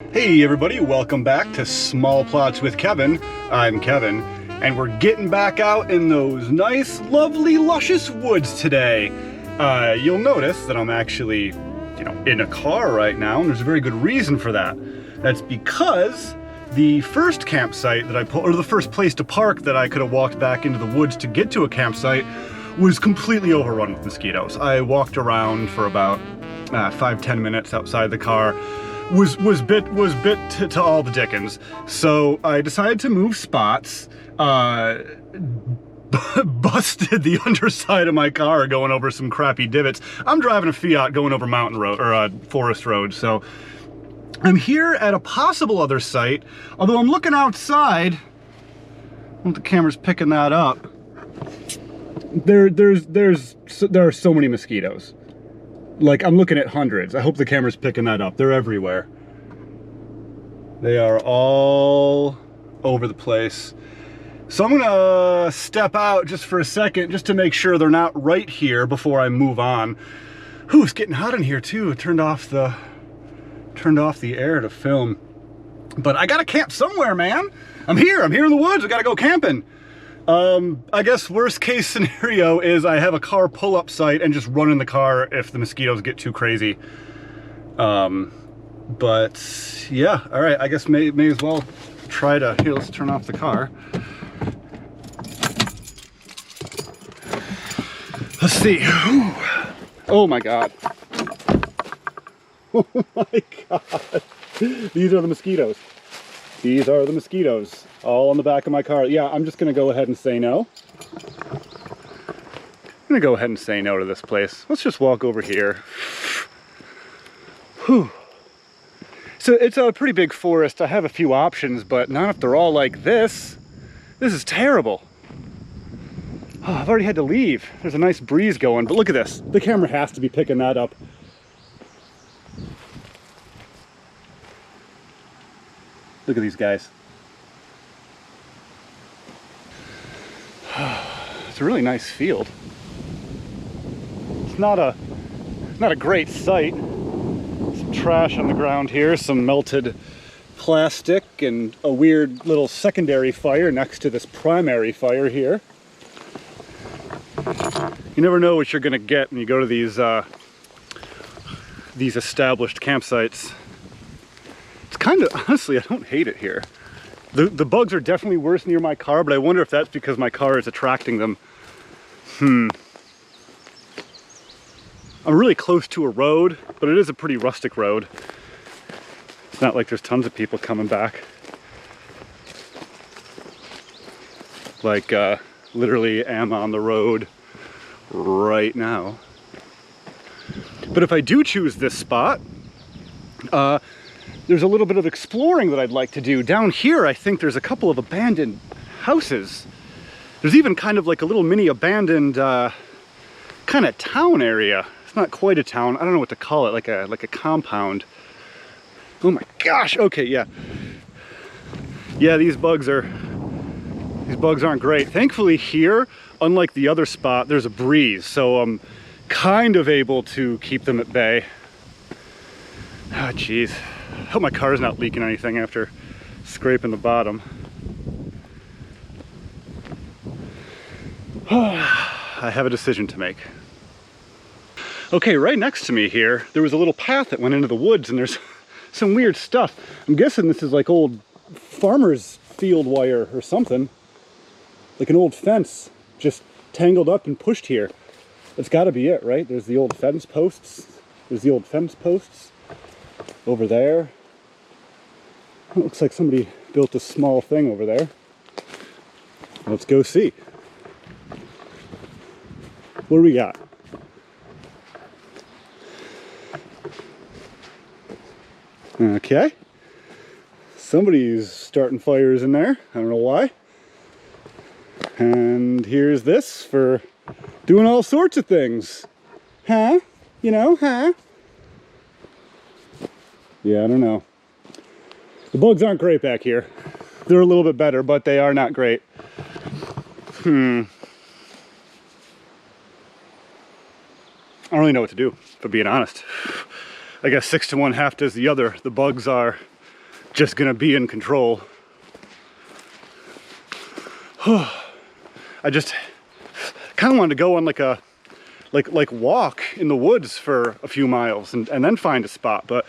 Hey everybody, welcome back to Small Plots with Kevin. I'm Kevin, and we're getting back out in those nice, lovely, luscious woods today. You'll notice that I'm actually, in a car right now, and there's a very good reason for that. That's because the first campsite that I pulled, or the first place to park that I could have walked back into the woods to get to a campsite, was completely overrun with mosquitoes. I walked around for about 5-10 minutes outside the car. Was bit to all the dickens. So I decided to move spots, busted the underside of my car going over some crappy divots. I'm driving a Fiat going over mountain road, or forest road, so I'm here at a possible other site, although I'm looking outside. I don't know if the camera's picking that up. There are so many mosquitoes. Like, I'm looking at hundreds. I hope the camera's picking that up. They're everywhere. They are all over the place. So I'm gonna step out just for a second, just to make sure they're not right here before I move on. Whew, it's getting hot in here too. It turned off the air to film. But I gotta camp somewhere, man. I'm here in the woods. I gotta go camping. I guess worst case scenario is I have a car pull-up site and just run in the car if the mosquitoes get too crazy. But yeah, all right, I guess may as well try to, here, let's turn off the car. Let's see. Oh my God. Oh my God. These are the mosquitoes. These are the mosquitoes. All on the back of my car. Yeah, I'm just gonna go ahead and say no. I'm gonna go ahead and say no to this place. Let's just walk over here. Whew. So it's a pretty big forest. I have a few options, but not if they're all like this. This is terrible. Oh, I've already had to leave. There's a nice breeze going, but look at this. The camera has to be picking that up. Look at these guys. It's a really nice field. It's not a great site. Some trash on the ground here, some melted plastic, and a weird little secondary fire next to this primary fire here. You never know what you're gonna get when you go to these established campsites. It's kind of, honestly, I don't hate it here. The bugs are definitely worse near my car, but I wonder if that's because my car is attracting them. I'm really close to a road, but it is a pretty rustic road. It's not like there's tons of people coming back. Like, literally am on the road right now. But if I do choose this spot, there's a little bit of exploring that I'd like to do. Down here, I think there's a couple of abandoned houses. There's even kind of like a little mini abandoned kind of town area. It's not quite a town. I don't know what to call it, like a compound. Oh my gosh, okay, yeah. Yeah, these bugs aren't great. Thankfully here, unlike the other spot, there's a breeze, so I'm kind of able to keep them at bay. Oh, geez. I hope my car's not leaking anything after scraping the bottom. I have a decision to make. Okay, right next to me here, there was a little path that went into the woods, and there's some weird stuff. I'm guessing this is like old farmer's field wire or something. Like an old fence just tangled up and pushed here. That's gotta be it, right? There's the old fence posts. Over there. It looks like somebody built a small thing over there. Let's go see. What do we got? Okay. Somebody's starting fires in there. I don't know why. And here's this for doing all sorts of things. Huh? You know, huh? Yeah, I don't know. The bugs aren't great back here. They're a little bit better, but they are not great. I don't really know what to do, for being honest. I guess 6 to 1, half does the other. The bugs are just gonna be in control. I just kind of wanted to go on like a walk in the woods for a few miles and then find a spot, but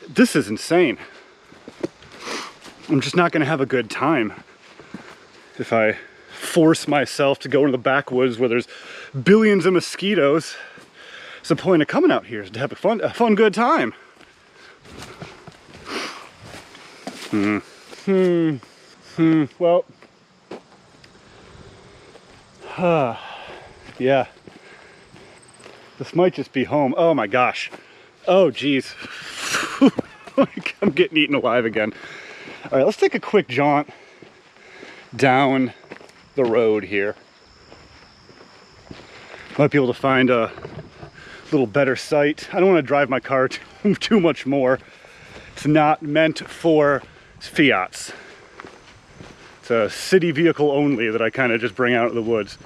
this is insane. I'm just not gonna have a good time if I force myself to go into the backwoods where there's billions of mosquitoes. What's the point of coming out here? Is to have a fun good time. Well, yeah, this might just be home. Oh my gosh. Oh geez. I'm getting eaten alive again. All right, let's take a quick jaunt down the road here. Might be able to find a little better site. I don't want to drive my car too much more. It's not meant for Fiats. It's a city vehicle only that I kind of just bring out of the woods.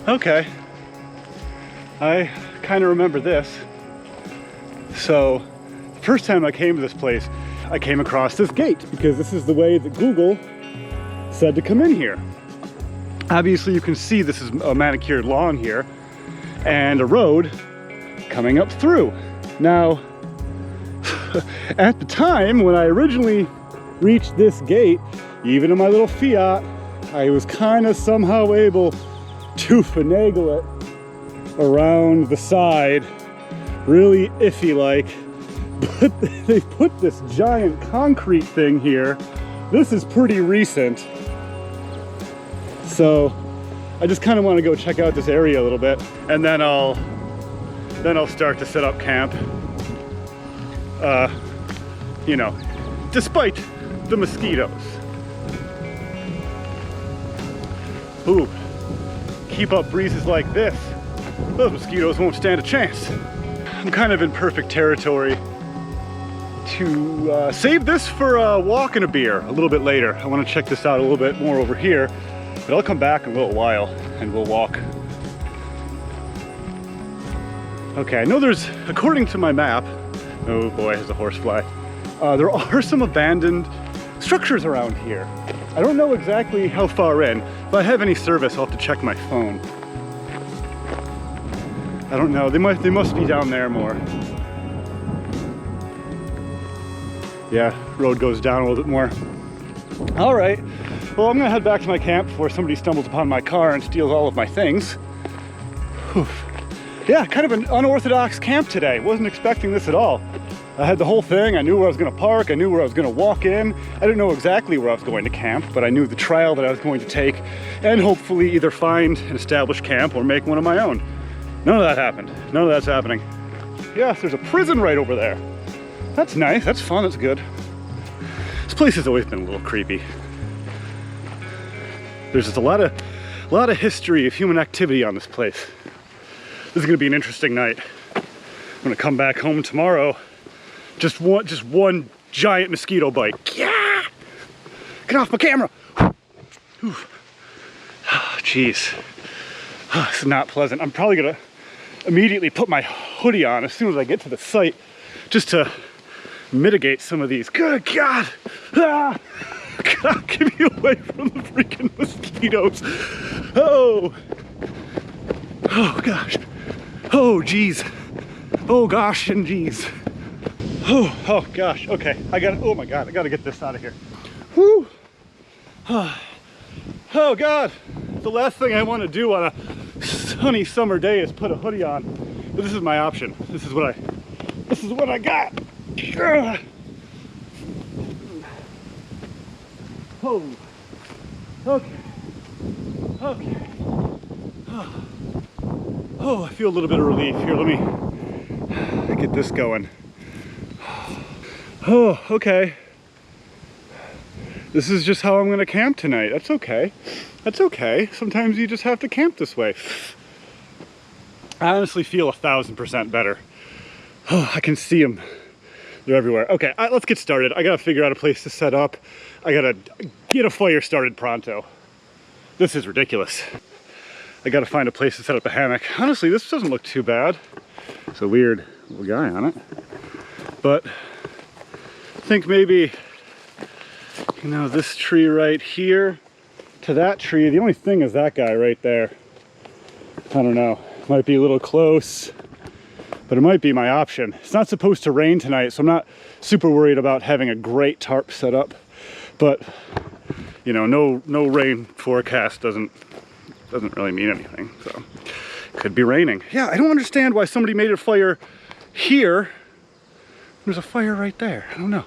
Okay, I kind of remember this. So, the first time I came to this place, I came across this gate because this is the way that Google said to come in here. Obviously, you can see this is a manicured lawn here and a road coming up through. Now, at the time when I originally reached this gate, even in my little Fiat, I was kind of somehow able to finagle it around the side, really iffy like, but they put this giant concrete thing here. This is pretty recent, so I just kind of want to go check out this area a little bit, and then I'll start to set up camp. You know, despite the mosquitoes. Ooh. Keep up breezes like this, those mosquitoes won't stand a chance. I'm kind of in perfect territory to save this for a walk and a beer a little bit later. I want to check this out a little bit more over here, but I'll come back in a little while and we'll walk. Okay, I know there's, according to my map, oh boy, there's a horsefly. There are some abandoned structures around here. I don't know exactly how far in. If I have any service, I'll have to check my phone. I don't know, they must be down there more. Yeah, road goes down a little bit more. All right, well, I'm gonna head back to my camp before somebody stumbles upon my car and steals all of my things. Whew. Yeah, kind of an unorthodox camp today. Wasn't expecting this at all. I had the whole thing. I knew where I was going to park. I knew where I was going to walk in. I didn't know exactly where I was going to camp, but I knew the trail that I was going to take and hopefully either find an established camp or make one of my own. None of that happened. None of that's happening. Yes, there's a prison right over there. That's nice. That's fun. That's good. This place has always been a little creepy. There's just a lot of history of human activity on this place. This is going to be an interesting night. I'm going to come back home tomorrow. Just one giant mosquito bite. Yeah! Get off my camera! Jeez. This is not pleasant. I'm probably gonna immediately put my hoodie on as soon as I get to the site, just to mitigate some of these. Good God! Ah! God, get me away from the freaking mosquitoes. Oh! Oh gosh. Oh geez. Oh gosh and geez. Oh gosh, okay. Oh my God, I gotta get this out of here. Whew. Oh God, the last thing I want to do on a sunny summer day is put a hoodie on. But this is my option. This is what I got. Ugh. Oh. Okay. Okay. Oh, I feel a little bit of relief. Here, let me get this going. Oh, okay. This is just how I'm gonna camp tonight. That's okay. That's okay. Sometimes you just have to camp this way. I honestly feel 1000% better. Oh, I can see them. They're everywhere. Okay, let's get started. I gotta figure out a place to set up. I gotta get a fire started pronto. This is ridiculous. I gotta find a place to set up a hammock. Honestly, this doesn't look too bad. It's a weird little guy on it. But I think maybe, you know, this tree right here to that tree. The only thing is that guy right there. I don't know. Might be a little close, but it might be my option. It's not supposed to rain tonight, so I'm not super worried about having a great tarp set up. But, you know, no rain forecast doesn't really mean anything, so could be raining. Yeah, I don't understand why somebody made a fire here. There's a fire right there. I don't know.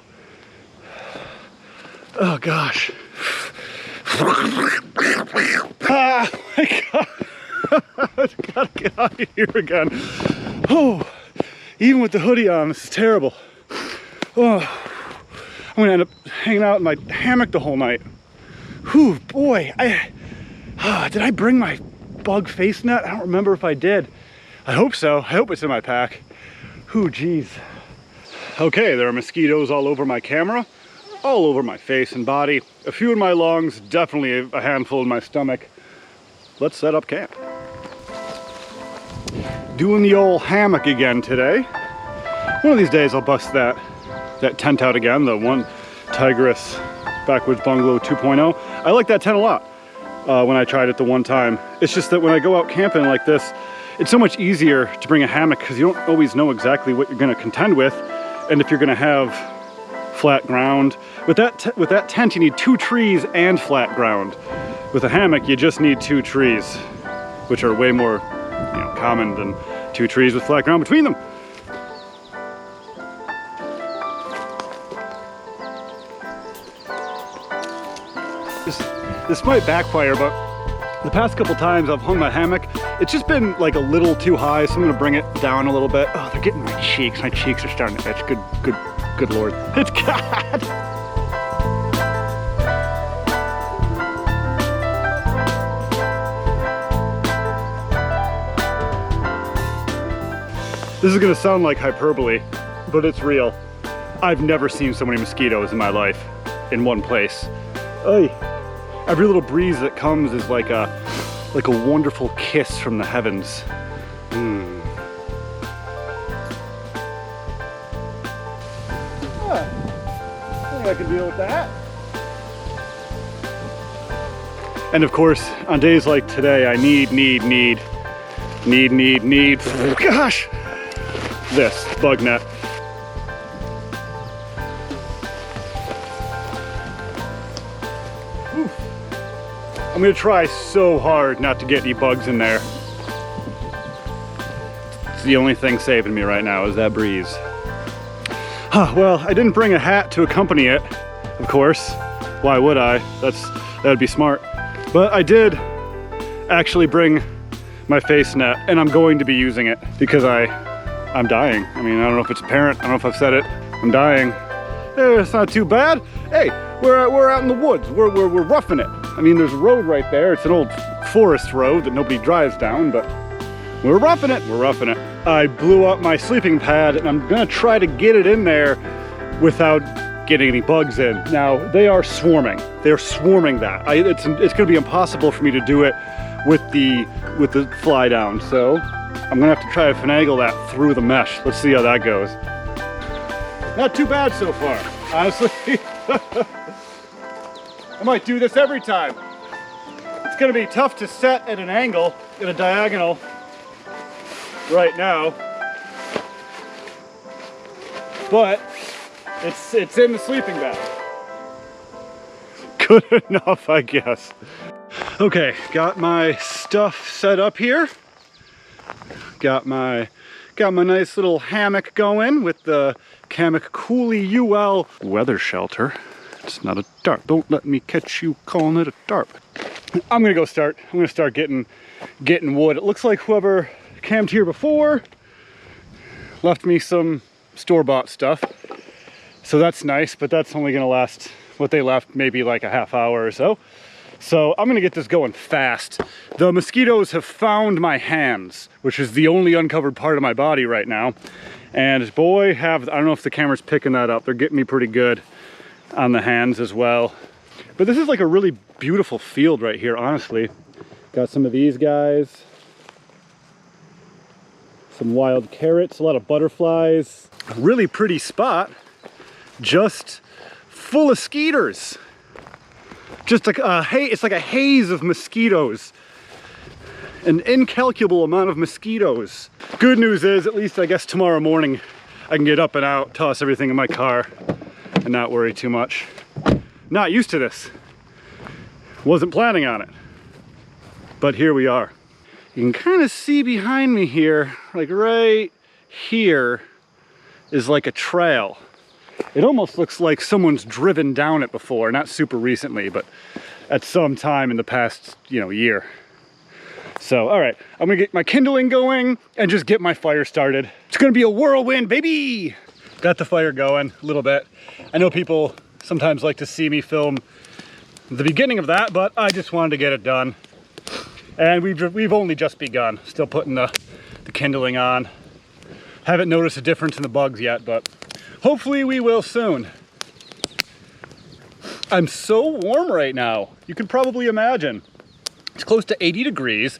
Oh gosh. Ah, my God. I gotta get out of here again. Oh, even with the hoodie on, this is terrible. Oh, I'm gonna end up hanging out in my hammock the whole night. Whew, boy, did I bring my bug face net? I don't remember if I did. I hope so. I hope it's in my pack. Whew, geez. Okay, there are mosquitoes all over my camera, all over my face and body, a few in my lungs, definitely a handful in my stomach. Let's set up camp. Doing the old hammock again today. One of these days I'll bust that tent out again, the one Tigress Backwoods Bungalow 2.0. I like that tent a lot. When I tried it the one time. It's just that when I go out camping like this, it's so much easier to bring a hammock because you don't always know exactly what you're going to contend with, and if you're going to have flat ground. With that tent, you need 2 trees and flat ground. With a hammock, you just need 2 trees, which are way more, you know, common than 2 trees with flat ground between them. This might backfire, but the past couple times I've hung my hammock, it's just been like a little too high, so I'm gonna bring it down a little bit. Oh, they're getting my cheeks. My cheeks are starting to itch. Good Lord. It's God. This is gonna sound like hyperbole, but it's real. I've never seen so many mosquitoes in my life in one place. Oy. Every little breeze that comes is like a wonderful kiss from the heavens. I think I can deal with that. And of course, on days like today, I need, gosh, this bug net. I'm gonna try so hard not to get any bugs in there. It's the only thing saving me right now is that breeze. Well, I didn't bring a hat to accompany it, of course. Why would I? That'd be smart. But I did actually bring my face net, and I'm going to be using it because I'm dying. I mean, I don't know if it's apparent. I don't know if I've said it. I'm dying. It's not too bad. Hey, we're out in the woods. We're roughing it. I mean, there's a road right there. It's an old forest road that nobody drives down, but we're roughing it. We're roughing it. I blew up my sleeping pad, and I'm gonna try to get it in there without getting any bugs in. Now, they are swarming. They are swarming that. It's gonna be impossible for me to do it with the fly down. So I'm gonna have to try to finagle that through the mesh. Let's see how that goes. Not too bad so far, honestly. I might do this every time. It's gonna be tough to set at an angle, at a diagonal right now. But it's in the sleeping bag. Good enough, I guess. Okay, got my stuff set up here. Got my nice little hammock going with the Hammock Coolie UL weather shelter. It's not a tarp. Don't let me catch you calling it a tarp. I'm gonna start getting wood. It looks like whoever camped here before left me some store-bought stuff. So that's nice, but that's only gonna last what they left, maybe like a half hour or so. So I'm gonna get this going fast. The mosquitoes have found my hands, which is the only uncovered part of my body right now. And boy, I don't know if the camera's picking that up. They're getting me pretty good on the hands as well. But this is like a really beautiful field right here, honestly. Got some of these guys. Some wild carrots, a lot of butterflies. A really pretty spot, just full of skeeters. Just like it's like a haze of mosquitoes. An incalculable amount of mosquitoes. Good news is, at least I guess tomorrow morning, I can get up and out, toss everything in my car, and not worry too much. Not used to this. Wasn't planning on it. But here we are. You can kind of see behind me here, like right here, is like a trail. It almost looks like someone's driven down it before, not super recently, but at some time in the past, year. So, all right, I'm gonna get my kindling going and just get my fire started. It's gonna be a whirlwind, baby! Got the fire going a little bit. I know people sometimes like to see me film the beginning of that, but I just wanted to get it done. And we've only just begun. Still putting the kindling on. Haven't noticed a difference in the bugs yet, but hopefully we will soon. I'm so warm right now. You can probably imagine. It's close to 80 degrees.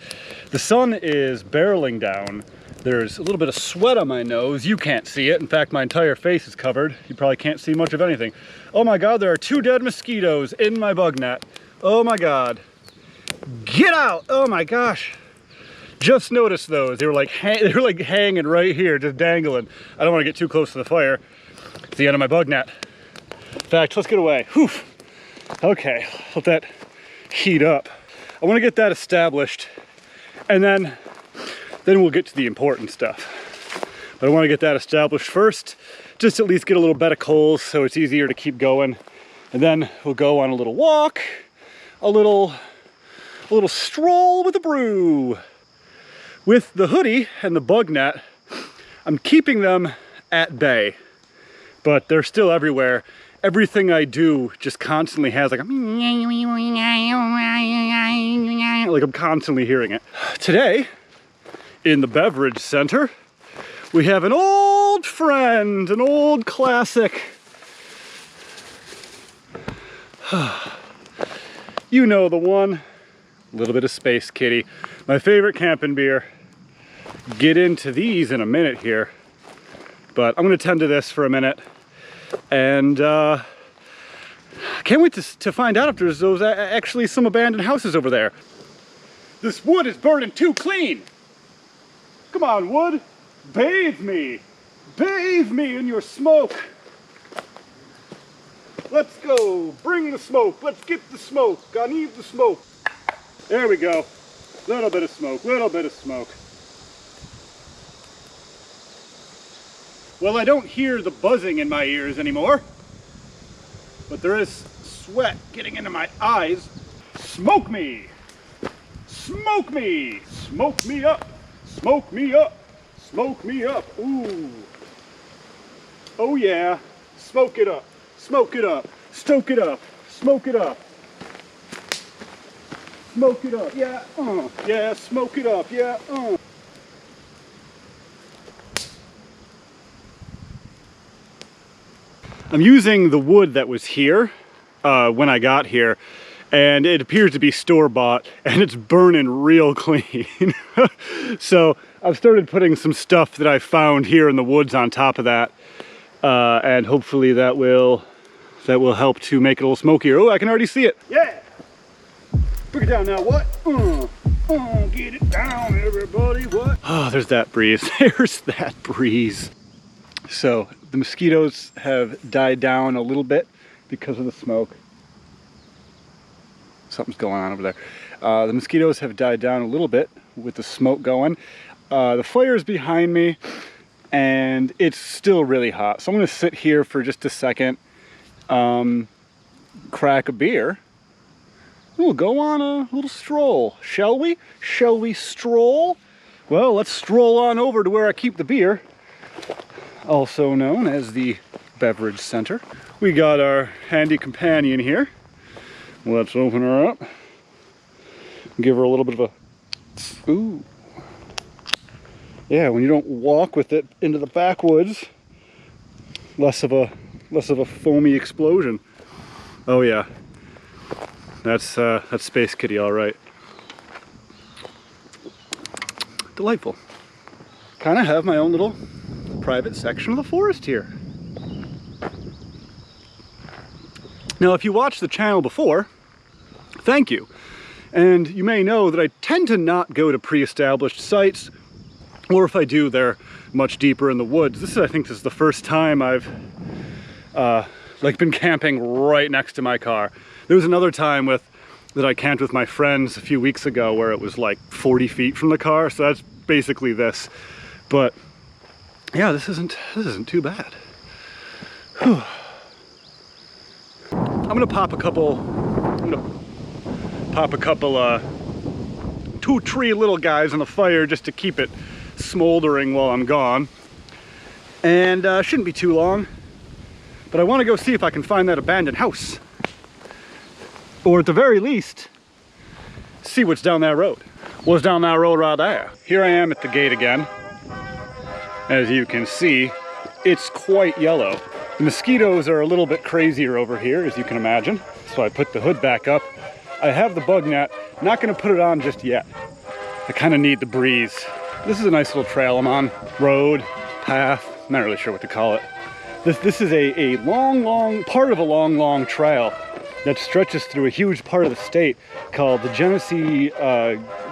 The sun is barreling down. There's a little bit of sweat on my nose. You can't see it. In fact, my entire face is covered. You probably can't see much of anything. Oh my God, there are 2 dead mosquitoes in my bug net. Oh my God. Get out! Oh my gosh. Just noticed those. They were like hanging right here, just dangling. I don't want to get too close to the fire. It's the end of my bug net. In fact, let's get away. Whew. Okay, let that heat up. I want to get that established, and then we'll get to the important stuff. But I want to get that established first, just at least get a little bed of coals so it's easier to keep going. And then we'll go on a little walk, a little stroll with a brew. With the hoodie and the bug net, I'm keeping them at bay, but they're still everywhere. Everything I do just constantly has like I'm constantly hearing it. Today, in the beverage center, we have an old friend, an old classic. You know the one. A little bit of Space Kitty. My favorite camping beer. Get into these in a minute here. But I'm gonna tend to this for a minute. And can't wait to find out if there's actually some abandoned houses over there. This wood is burning too clean. Come on, wood. Bathe me. Bathe me in your smoke. Let's go. Bring the smoke. Let's get the smoke. I need the smoke. There we go. Little bit of smoke. Little bit of smoke. Well, I don't hear the buzzing in my ears anymore, but there is sweat getting into my eyes. Smoke me! Smoke me! Smoke me up! Smoke me up! Smoke me up! Ooh! Oh yeah! Smoke it up! Smoke it up! Stoke it up! Smoke it up! Smoke it up! Yeah! Yeah! Smoke it up! Yeah! I'm using the wood that was here when I got here, and it appears to be store-bought, and it's burning real clean. So I've started putting some stuff that I found here in the woods on top of that, and hopefully that will help to make it a little smokier. Oh, I can already see it. Yeah! Bring it down now. What? Get it down, everybody. What? Oh, there's that breeze. There's that breeze. So the mosquitoes have died down a little bit because of the smoke. Something's going on over there. The mosquitoes have died down a little bit with the smoke going. The fire is behind me and it's still really hot. So I'm gonna sit here for just a second, crack a beer. We'll go on a little stroll, shall we? Shall we stroll? Well, let's stroll on over to where I keep the beer, also known as the beverage center. We got our handy companion here. Let's open her up. Give her a little bit of a, ooh. Yeah, when you don't walk with it into the backwoods, less of a foamy explosion. Oh yeah, that's Space Kitty, all right. Delightful. Kind of have my own little private section of the forest here. Now, if you watched the channel before, thank you. And you may know that I tend to not go to pre-established sites, or if I do, they're much deeper in the woods. I think this is the first time I've been camping right next to my car. There was another time that I camped with my friends a few weeks ago where it was like 40 feet from the car, so that's basically this. But yeah, this isn't too bad. Whew. I'm gonna pop a couple 2-3 little guys on the fire just to keep it smoldering while I'm gone. And shouldn't be too long, but I want to go see if I can find that abandoned house. Or at the very least, see what's down that road. What's down that road right there? Here I am at the gate again. As you can see, it's quite yellow. The mosquitoes are a little bit crazier over here, as you can imagine. So I put the hood back up. I have the bug net, not gonna put it on just yet. I kind of need the breeze. This is a nice little trail I'm on. Road, path, not really sure what to call it. This is a long part of a long trail that stretches through a huge part of the state called the Genesee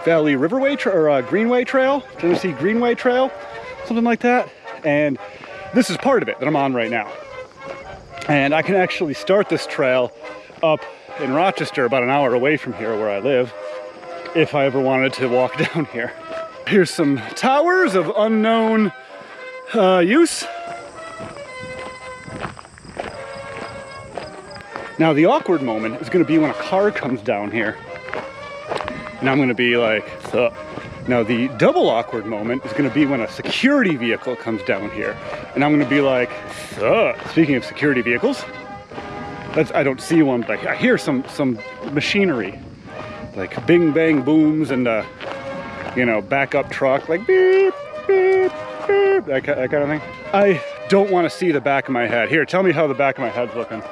Valley Riverway Greenway Trail, Genesee Greenway Trail, something like that. And this is part of it that I'm on right now. And I can actually start this trail up in Rochester, about an hour away from here where I live, if I ever wanted to walk down here. Here's some towers of unknown use. Now the awkward moment is going to be when a car comes down here and I'm going to be like, sup. Now the double awkward moment is going to be when a security vehicle comes down here and I'm going to be like, sup. Speaking of security vehicles, I don't see one, but I hear some machinery, like bing bang booms and you know, backup truck, like beep beep beep, that kind of thing. I don't want to see the back of my head. Here, tell me how the back of my head's looking.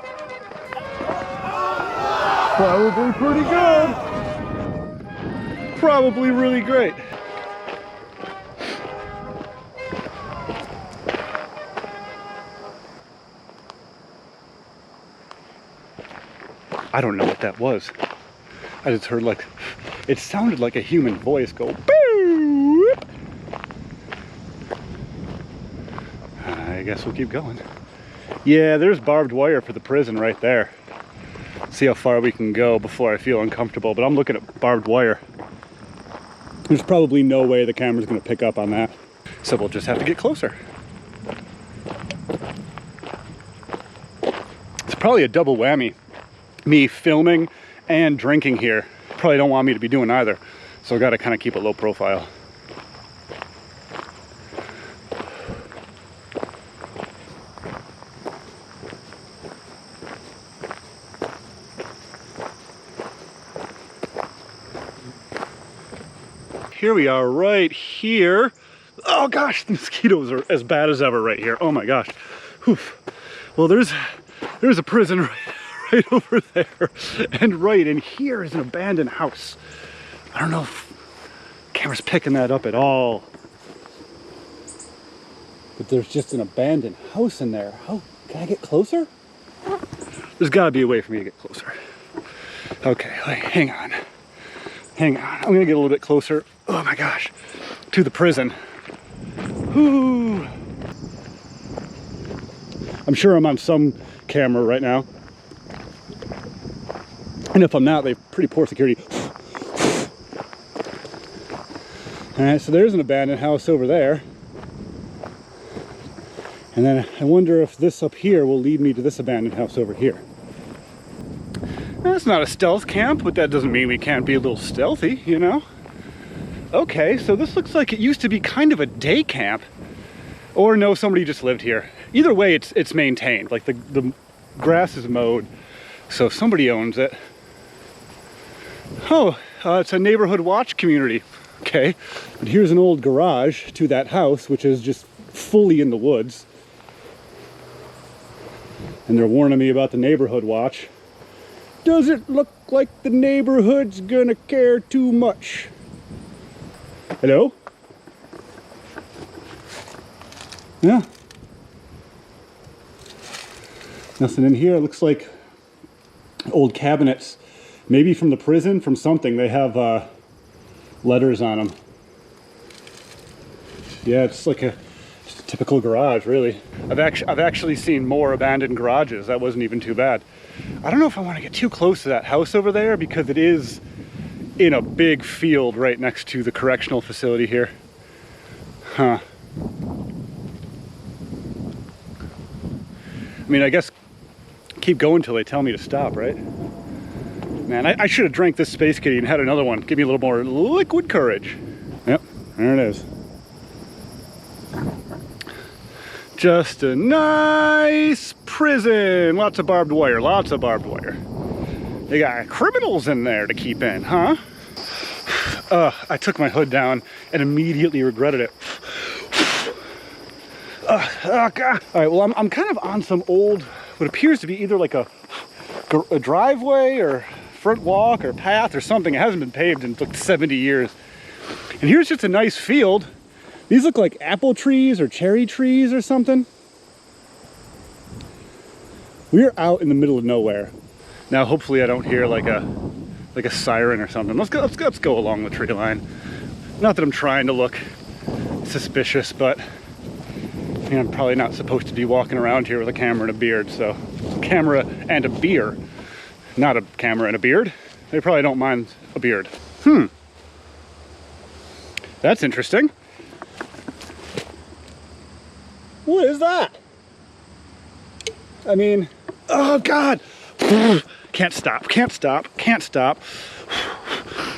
Probably pretty good. Probably really great. I don't know what that was. I just heard like, it sounded like a human voice go boop. I guess we'll keep going. Yeah, there's barbed wire for the prison right there. See how far we can go before I feel uncomfortable, but I'm looking at barbed wire. There's probably no way the camera's gonna pick up on that. So we'll just have to get closer. It's probably a double whammy. Me filming and drinking here. Probably don't want me to be doing either. So I gotta kind of keep a low profile. Here we are right here. Oh gosh, the mosquitoes are as bad as ever right here. Oh my gosh. Whew. Well, there's a prison right over there. And right in here is an abandoned house. I don't know if the camera's picking that up at all. But there's just an abandoned house in there. How can I get closer? There's gotta be a way for me to get closer. Okay, hang on. Hang on, I'm gonna get a little bit closer. Oh my gosh, to the prison. Ooh. I'm sure I'm on some camera right now. And if I'm not, they have pretty poor security. All right, so there's an abandoned house over there. And then I wonder if this up here will lead me to this abandoned house over here. That's not a stealth camp, but that doesn't mean we can't be a little stealthy, you know? Okay, so this looks like it used to be kind of a day camp. Or no, somebody just lived here. Either way, it's maintained. Like the grass is mowed, so somebody owns it. Oh, it's a neighborhood watch community. Okay, but here's an old garage to that house, which is just fully in the woods. And they're warning me about the neighborhood watch. Does it look like the neighborhood's gonna care too much? Hello? Yeah. Nothing in here. It looks like old cabinets. Maybe from the prison, from something. They have letters on them. Yeah, it's like just a typical garage, really. I've actually seen more abandoned garages. That wasn't even too bad. I don't know if I want to get too close to that house over there because it is in a big field right next to the correctional facility here. Huh. I mean, I guess keep going till they tell me to stop, right? Man, I should have drank this Space Kitty and had another one. Give me a little more liquid courage. Yep, there it is. Just a nice prison. Lots of barbed wire, lots of barbed wire. They got criminals in there to keep in, huh? I took my hood down and immediately regretted it. Oh God. All right, well, I'm kind of on some old, what appears to be either like a driveway or front walk or path or something. It hasn't been paved in like 70 years. And here's just a nice field. These look like apple trees or cherry trees or something. We're out in the middle of nowhere. Now, hopefully I don't hear like a siren or something. Let's go along the tree line. Not that I'm trying to look suspicious, but you know, I'm probably not supposed to be walking around here with a camera and a beard, so camera and a beer. Not a camera and a beard. They probably don't mind a beard. That's interesting. What is that? I mean, oh God. Can't stop. I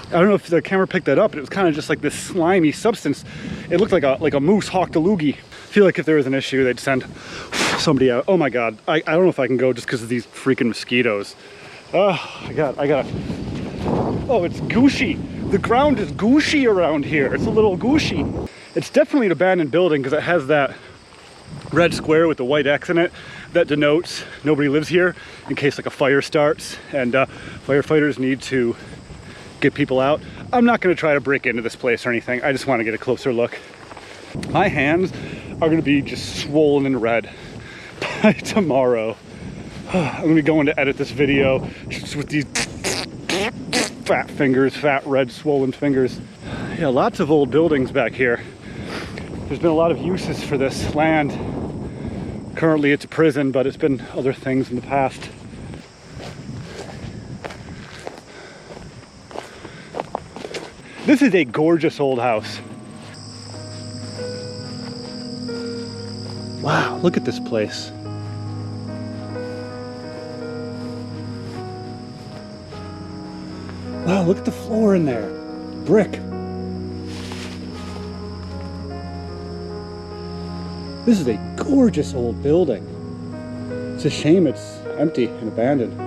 don't know if the camera picked that up, but it was kind of just like this slimy substance. It looked like a moose hawked a loogie. I feel like if there was an issue, they'd send somebody out. Oh my God. I don't know if I can go just because of these freaking mosquitoes. Oh, I gotta. Oh, it's gooshy. The ground is gooshy around here. It's a little gooshy. It's definitely an abandoned building because it has that red square with the white X in it that denotes nobody lives here in case like a fire starts and firefighters need to get people out. I'm not going to try to break into this place or anything. I just want to get a closer look. My hands are going to be just swollen and red by tomorrow. I'm going to be going to edit this video just with these fat fingers, fat red swollen fingers. Yeah, lots of old buildings back here. There's been a lot of uses for this land. Currently it's a prison, but it's been other things in the past. This is a gorgeous old house. Wow, look at this place. Wow, look at the floor in there. Brick. This is a gorgeous old building. It's a shame it's empty and abandoned.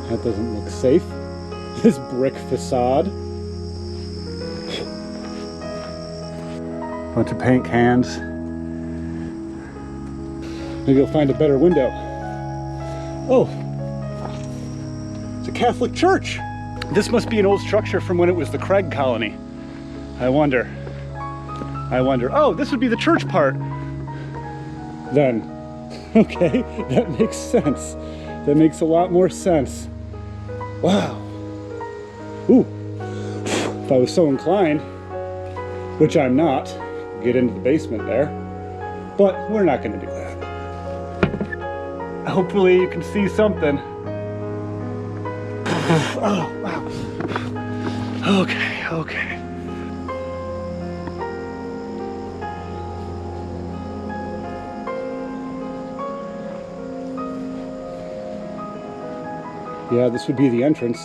That doesn't look safe. This brick facade. Bunch of paint cans. Maybe you'll find a better window. Oh, it's a Catholic church. This must be an old structure from when it was the Craig colony. I wonder. Oh, this would be the church part. Then, okay, that makes sense. That makes a lot more sense. Wow. Ooh, if I was so inclined, which I'm not, get into the basement there, but we're not gonna do that. Hopefully you can see something. Oh, wow. Okay, okay. Yeah, this would be the entrance.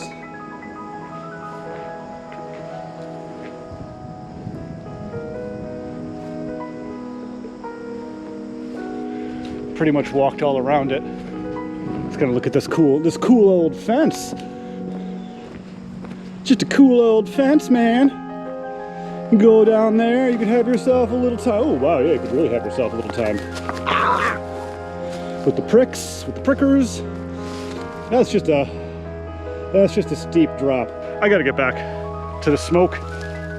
Pretty much walked all around it. Let's go look at this cool old fence. Just a cool old fence, man. You go down there, you can have yourself a little time. Oh wow, yeah, you could really have yourself a little time. Ah! With the pricks, with the prickers. That's just a steep drop. I gotta get back to the smoke.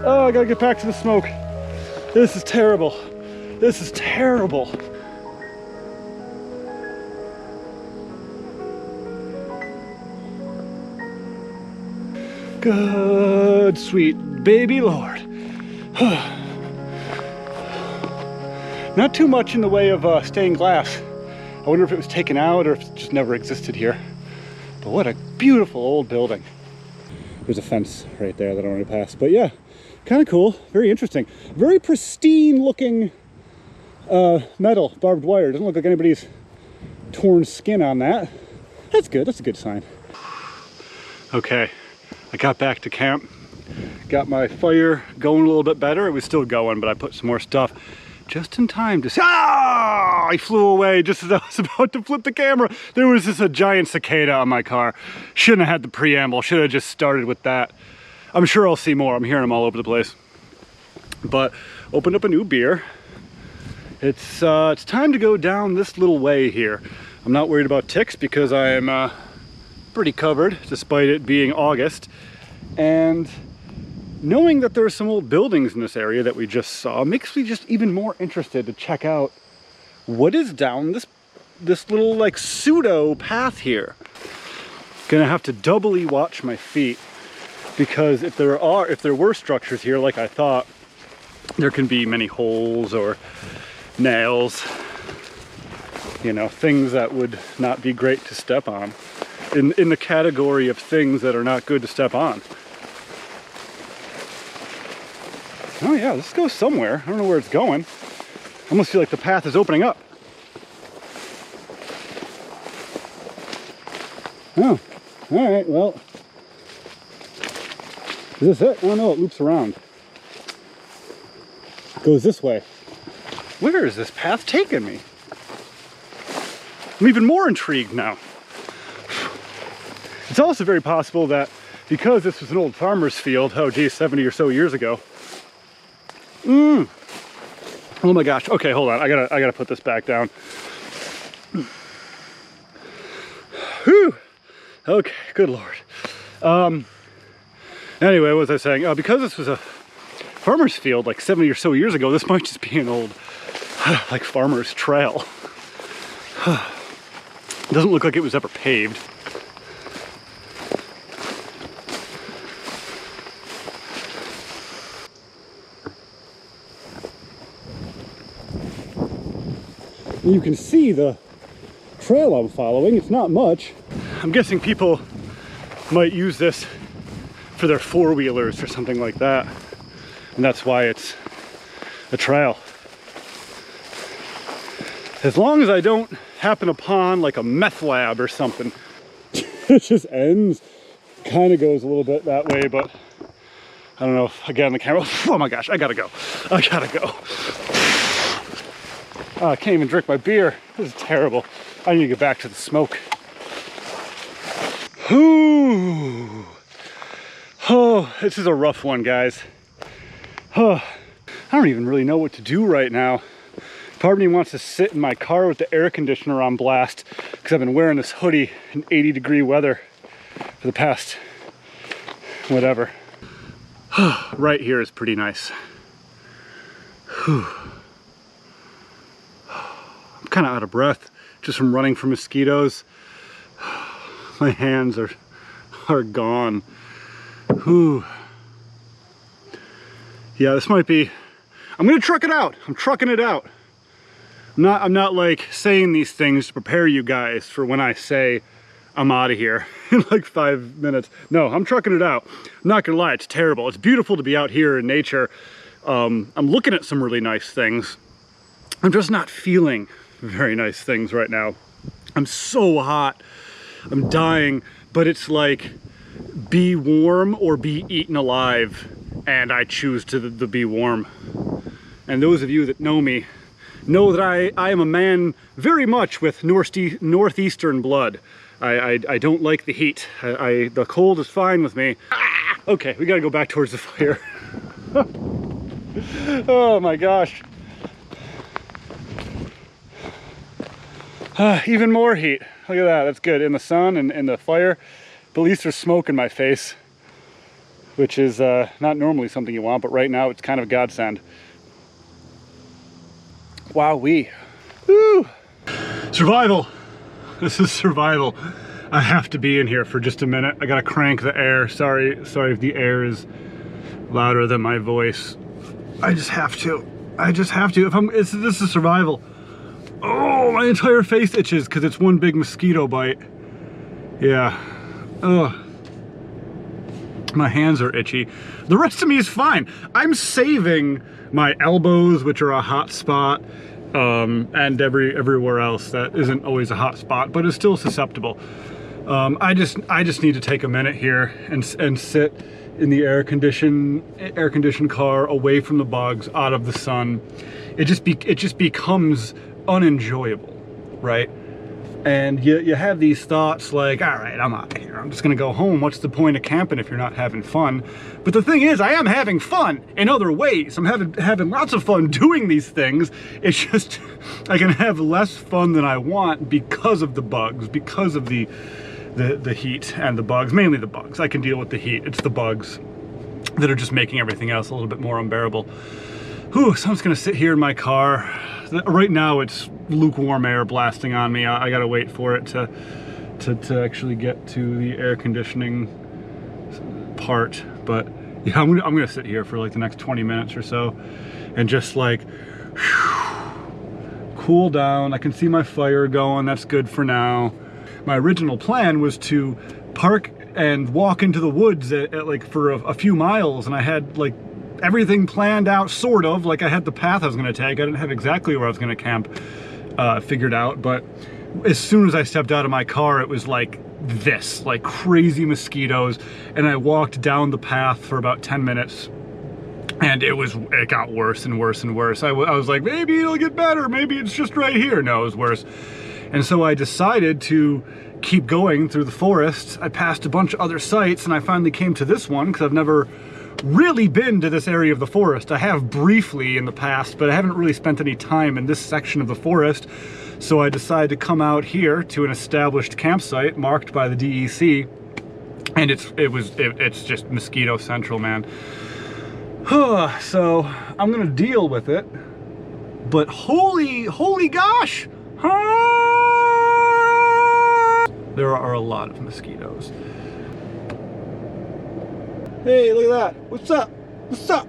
Oh, I gotta get back to the smoke. This is terrible. This is terrible. Good, sweet baby Lord. Not too much in the way of stained glass. I wonder if it was taken out or if it just never existed here. But what a beautiful old building. There's a fence right there that I want to pass. But yeah, kind of cool. Very interesting. Very pristine looking metal, barbed wire. Doesn't look like anybody's torn skin on that. That's good. That's a good sign. Okay, I got back to camp. Got my fire going a little bit better. It was still going, but I put some more stuff just in time to see. Ah! I flew away just as I was about to flip the camera. There was just a giant cicada on my car. Shouldn't have had the preamble. Should have just started with that. I'm sure I'll see more. I'm hearing them all over the place. But opened up a new beer. It's time to go down this little way here. I'm not worried about ticks because I'm pretty covered despite it being August. And knowing that there are some old buildings in this area that we just saw makes me just even more interested to check out what is down this little like pseudo path here. Gonna have to doubly watch my feet because if there were structures here like I thought, there can be many holes or nails, you know, things that would not be great to step on in the category of things that are not good to step on. Oh yeah, this goes somewhere. I don't know where it's going. I almost feel like the path is opening up. Oh, all right, well. Is this it? Oh no, it loops around. It goes this way. Where is this path taking me? I'm even more intrigued now. It's also very possible that because this was an old farmer's field, oh geez, 70 or so years ago. Oh my gosh. Okay, hold on. I gotta put this back down. Whew. Okay, good Lord. Anyway, what was I saying? Because this was a farmer's field like 70 or so years ago, this might just be an old like farmer's trail. It doesn't look like it was ever paved. You can see the trail I'm following. It's not much. I'm guessing people might use this for their four-wheelers or something like that. And that's why it's a trail. As long as I don't happen upon like a meth lab or something. It just ends. Kind of goes a little bit that way, but I don't know if, again, the camera. Oh my gosh, I gotta go. I gotta go. Oh, I can't even drink my beer. This is terrible. I need to get back to the smoke. Ooh. Oh, this is a rough one, guys. Oh, I don't even really know what to do right now. Part of me wants to sit in my car with the air conditioner on blast because I've been wearing this hoodie in 80-degree weather for the past whatever. Right here is pretty nice. Whew. I'm kind of out of breath just from running from mosquitoes. My hands are gone. Whew. Yeah, this might be, I'm gonna truck it out. I'm trucking it out. I'm not like saying these things to prepare you guys for when I say I'm out of here in like 5 minutes. No, I'm trucking it out. I'm not gonna lie, it's terrible. It's beautiful to be out here in nature. I'm looking at some really nice things. I'm just not feeling very nice things right now. I'm so hot. I'm dying, but it's like be warm or be eaten alive, and I choose to be warm. And those of you that know me know that I am a man very much with northeastern blood. I don't like the heat. The cold is fine with me. Ah! Okay, we gotta go back towards the fire. Oh my gosh. Even more heat. Look at that, that's good. In the sun and in the fire, but at least there's smoke in my face, which is not normally something you want, but right now it's kind of a godsend. Wowee. Woo! Survival. This is survival. I have to be in here for just a minute. I gotta crank the air. Sorry if the air is louder than my voice. I just have to. I just have to. This is survival. Oh, my entire face itches because it's one big mosquito bite. Yeah. Ugh. My hands are itchy. The rest of me is fine. I'm saving my elbows, which are a hot spot, and everywhere else that isn't always a hot spot, but is still susceptible. I just need to take a minute here and sit in the air-conditioned car, away from the bugs, out of the sun. It just becomes unenjoyable, right? And you have these thoughts like, all right, I'm out of here. I'm just gonna go home. What's the point of camping if you're not having fun? But the thing is, I am having fun in other ways. I'm having lots of fun doing these things. It's just, I can have less fun than I want because of the bugs, because of the heat and the bugs, mainly the bugs. I can deal with the heat. It's the bugs that are just making everything else a little bit more unbearable. Whew, so I'm just gonna sit here in my car. Right now it's lukewarm air blasting on me. I gotta wait for it to actually get to the air conditioning part. But yeah, I'm gonna sit here for like the next 20 minutes or so and just like cool down. I can see my fire going. That's good for now. My original plan was to park and walk into the woods at like for a few miles, and I had like everything planned out, sort of, like I had the path I was gonna take. I didn't have exactly where I was gonna camp figured out, but as soon as I stepped out of my car, it was like this, like crazy mosquitoes, and I walked down the path for about 10 minutes, and it got worse and worse and worse. I was like, maybe it'll get better, maybe it's just right here. No, it was worse. And so I decided to keep going through the forest. I passed a bunch of other sites, and I finally came to this one because I've never really been to this area of the forest. I have briefly in the past, but I haven't really spent any time in this section of the forest. So I decided to come out here to an established campsite marked by the DEC, and it's just mosquito central, man. So I'm gonna deal with it, but holy gosh, there are a lot of mosquitoes. Hey, look at that. What's up? What's up?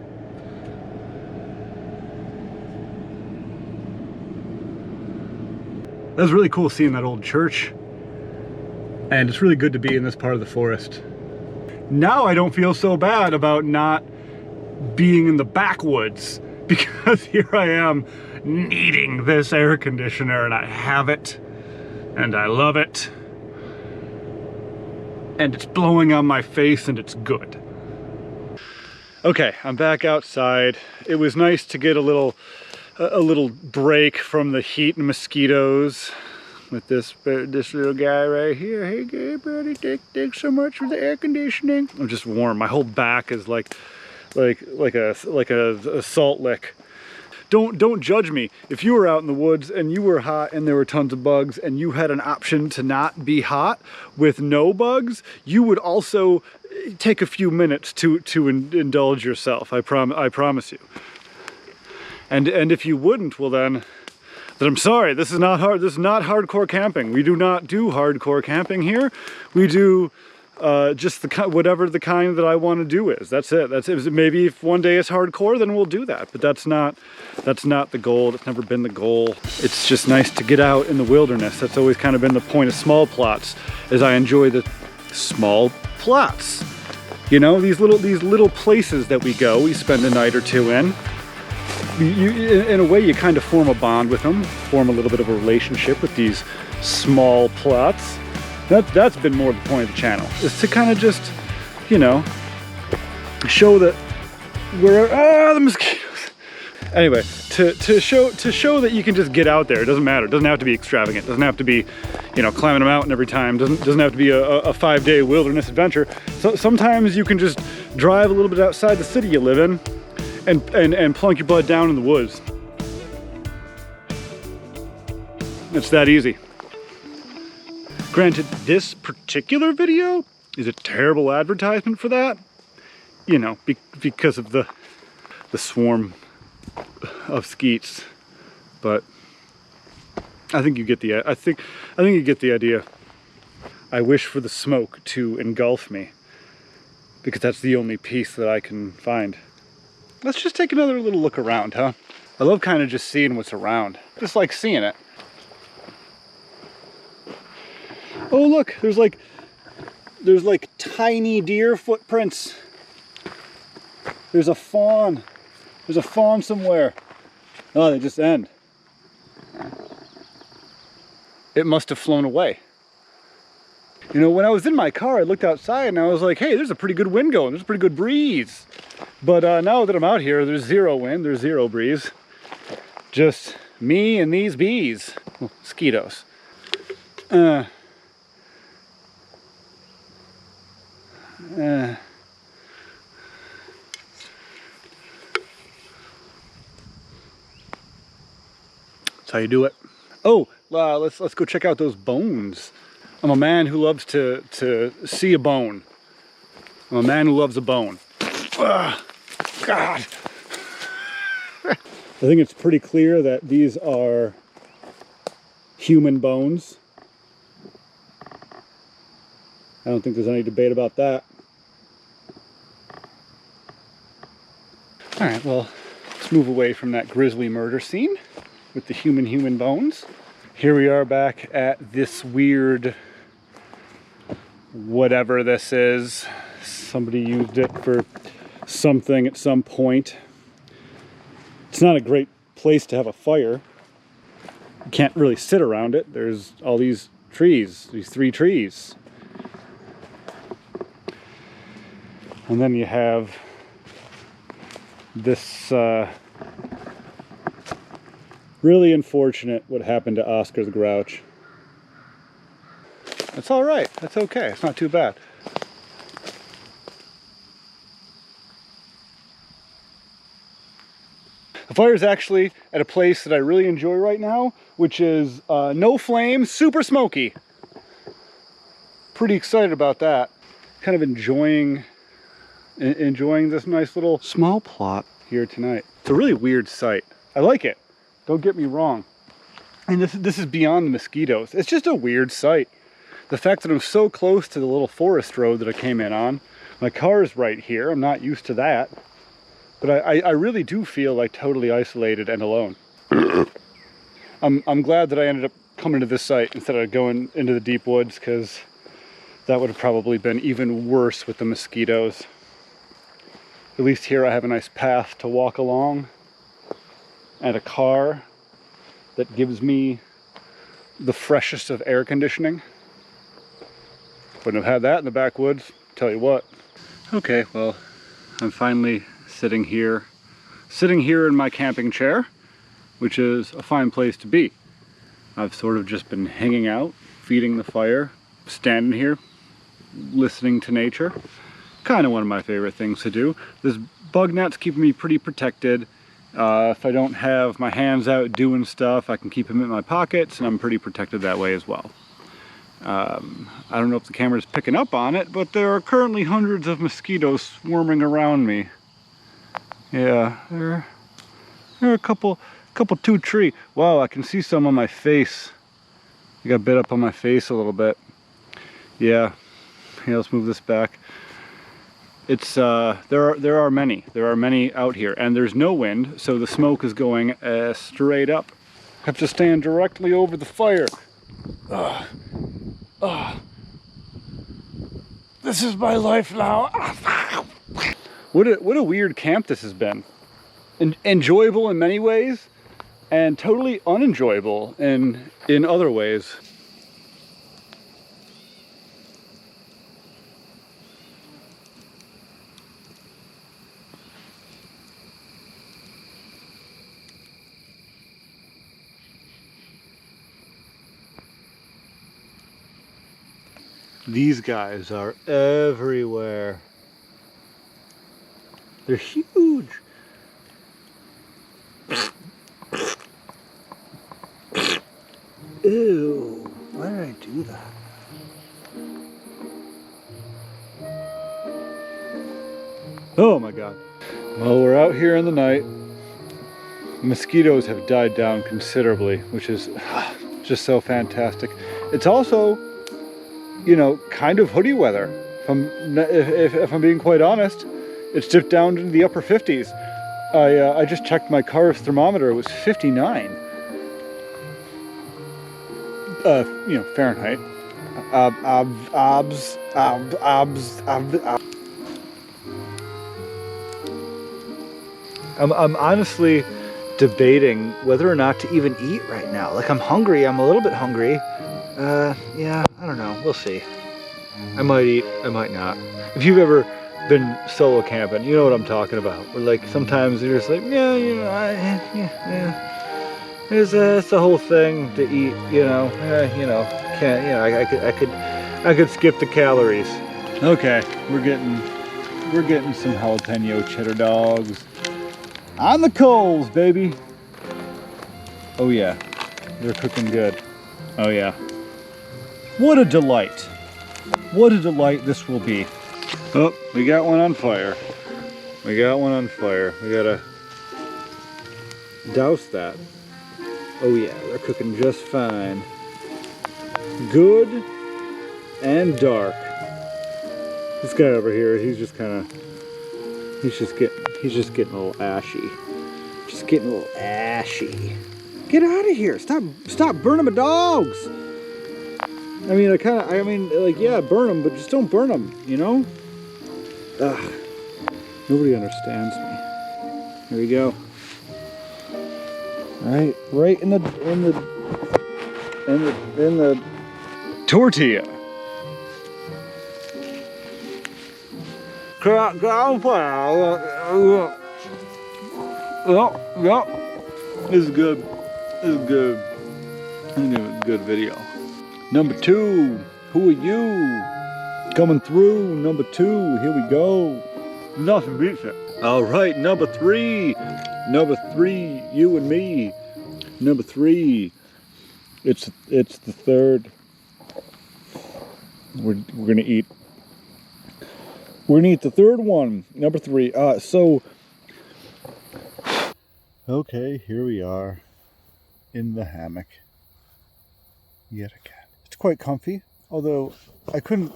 That was really cool seeing that old church. And it's really good to be in this part of the forest. Now I don't feel so bad about not being in the backwoods, because here I am needing this air conditioner, and I have it, and I love it. And it's blowing on my face, and it's good. Okay, I'm back outside. It was nice to get a little break from the heat and mosquitoes with this little guy right here. Hey, good buddy, thanks so much for the air conditioning. I'm just warm. My whole back is like a salt lick. Don't judge me. If you were out in the woods and you were hot and there were tons of bugs and you had an option to not be hot with no bugs, you would also take a few minutes to indulge yourself. I promise you. And if you wouldn't, well then I'm sorry. This is not hardcore camping. We do not do hardcore camping here. We do just whatever the kind that I want to do is. That's it. That's it. Maybe if one day it's hardcore, then we'll do that. But that's not the goal. That's never been the goal. It's just nice to get out in the wilderness. That's always kind of been the point of small plots, is I enjoy the small plots. You know, these little places that we go, we spend a night or two in. In a way, you kind of form a bond with them, form a little bit of a relationship with these small plots. That's been more the point of the channel, is to kind of just, you know, show that we're the mosquitoes. Anyway, to show that you can just get out there. It doesn't matter. It doesn't have to be extravagant. It doesn't have to be, you know, climbing a mountain every time. It doesn't have to be a 5-day wilderness adventure. So sometimes you can just drive a little bit outside the city you live in and plunk your butt down in the woods. It's that easy. Granted, this particular video is a terrible advertisement for that, you know, because of the swarm of skeets. But I think you get the I think you get the idea. I wish for the smoke to engulf me, because that's the only peace that I can find. Let's just take another little look around, huh? I love kind of just seeing what's around, just like seeing it. Oh look, there's like tiny deer footprints. There's a fawn. There's a fawn somewhere. Oh, they just end. It must have flown away. You know, when I was in my car, I looked outside and I was like, hey, there's a pretty good wind going. There's a pretty good breeze. But now that I'm out here, there's zero wind, there's zero breeze. Just me and these bees. Well, mosquitoes. That's how you do it. Oh, let's go check out those bones. I'm a man who loves to see a bone. I'm a man who loves a bone. Ugh, God. I think it's pretty clear that these are human bones. I don't think there's any debate about that. All right, well, let's move away from that grisly murder scene with the human bones. Here we are back at this weird, whatever this is. Somebody used it for something at some point. It's not a great place to have a fire. You can't really sit around it. There's all these trees, these 3 trees. And then you have this really unfortunate what happened to Oscar the Grouch. It's all right. That's okay. It's not too bad. The fire is actually at a place that I really enjoy right now, which is no flame, super smoky. Pretty excited about that. Kind of enjoying this nice little small plot here tonight. It's a really weird sight. I like it. Don't get me wrong. And this is beyond the mosquitoes. It's just a weird sight. The fact that I'm so close to the little forest road that I came in on. My car is right here. I'm not used to that. But I really do feel like totally isolated and alone. I'm glad that I ended up coming to this site instead of going into the deep woods, because that would have probably been even worse with the mosquitoes. At least here I have a nice path to walk along and a car that gives me the freshest of air conditioning. Wouldn't have had that in the backwoods, tell you what. Okay, well, I'm finally sitting here in my camping chair, which is a fine place to be. I've sort of just been hanging out, feeding the fire, standing here, listening to nature. Kind of one of my favorite things to do. This bug net's keeping me pretty protected. If I don't have my hands out doing stuff, I can keep them in my pockets, and I'm pretty protected that way as well. I don't know if the camera's picking up on it, but there are currently hundreds of mosquitoes swarming around me. Yeah, there are a couple 2 tree. Wow, I can see some on my face. I got bit up on my face a little bit. Yeah, Yeah, let's move this back. It's there are many out here, and there's no wind, so the smoke is going straight up. I have to stand directly over the fire. This is my life now. What a weird camp this has been. Enjoyable in many ways, and totally unenjoyable in other ways. These guys are everywhere. They're huge. Ew, why did I do that? Oh my God. Well, we're out here in the night. Mosquitoes have died down considerably, which is just so fantastic. It's also, you know, kind of hoodie weather. If I'm being quite honest, it's dipped down into the upper 50s. I just checked my car's thermometer. It was 59. You know, Fahrenheit. I'm honestly debating whether or not to even eat right now. Like, I'm hungry. I'm a little bit hungry. Yeah, I don't know. We'll see. I might eat. I might not. If you've ever been solo camping, you know what I'm talking about. Where, like, sometimes you're just like, yeah, you know, yeah. It's the whole thing to eat, you know. Can't, you know, I could skip the calories. Okay, we're getting some jalapeno cheddar dogs on the coals, baby. Oh yeah, they're cooking good. Oh yeah. What a delight. What a delight this will be. Oh, we got one on fire. We got one on fire. We gotta douse that. Oh yeah, they're cooking just fine. Good and dark. This guy over here, he's just getting a little ashy. Just getting a little ashy. Get out of here! Stop burning my dogs! I mean, like, yeah, burn them, but just don't burn them, you know? Ugh. Nobody understands me. Here we go. Right in the tortilla. Yeah. This is good. This is good. This is a good video. Number 2. Who are you? Coming through. Number 2. Here we go. Nothing beats it. All right. Number 3. Number 3. You and me. Number 3. It's the third. We're gonna eat. We're gonna eat the third one. Number 3. Okay, here we are in the hammock yet again. It's quite comfy, although I couldn't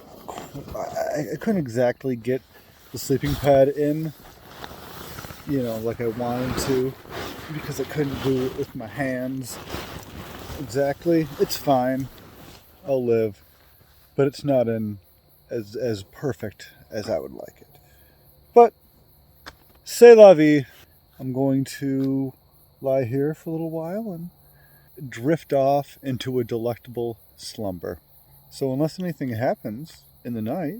exactly get the sleeping pad in, you know, like I wanted to, because I couldn't do it with my hands exactly. It's fine, I'll live, but it's not in as perfect as I would like it. But c'est la vie. I'm going to lie here for a little while and drift off into a delectable slumber. So unless anything happens in the night,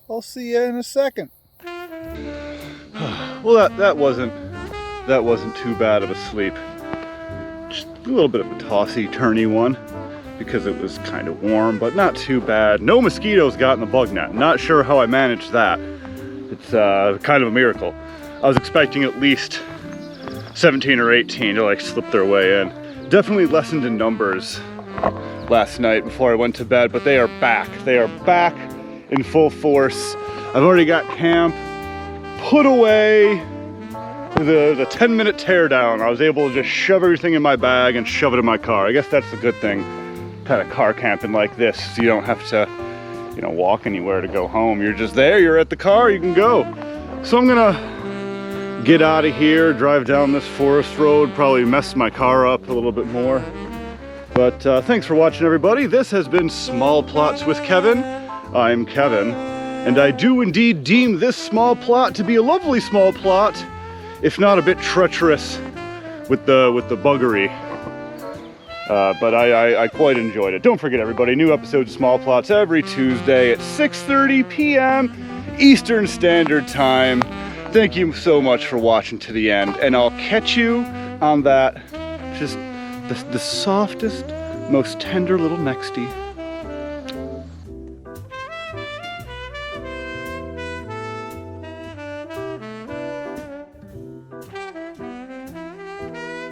I'll see you in a second. Well, that wasn't too bad of a sleep. Just a little bit of a tossy-turny one because it was kind of warm, but not too bad. No mosquitoes got in the bug net. Not sure how I managed that. It's kind of a miracle. I was expecting at least 17 or 18 to like slip their way in. Definitely lessened in numbers last night before I went to bed, but they are back. They are back in full force. I've already got camp put away. The 10-minute teardown. I was able to just shove everything in my bag and shove it in my car. I guess that's the good thing, kind of car camping like this. So you don't have to you know, walk anywhere to go home. You're just there, you're at the car, you can go. So I'm gonna get out of here, drive down this forest road, probably mess my car up a little bit more. But thanks for watching, everybody. This has been Small Plots with Kevin. I'm Kevin, and I do indeed deem this small plot to be a lovely small plot, if not a bit treacherous with the buggery. But I quite enjoyed it. Don't forget, everybody, new episodes of Small Plots every Tuesday at 6:30 p.m. Eastern Standard Time. Thank you so much for watching to the end, and I'll catch you on that, just the softest, most tender little nexty.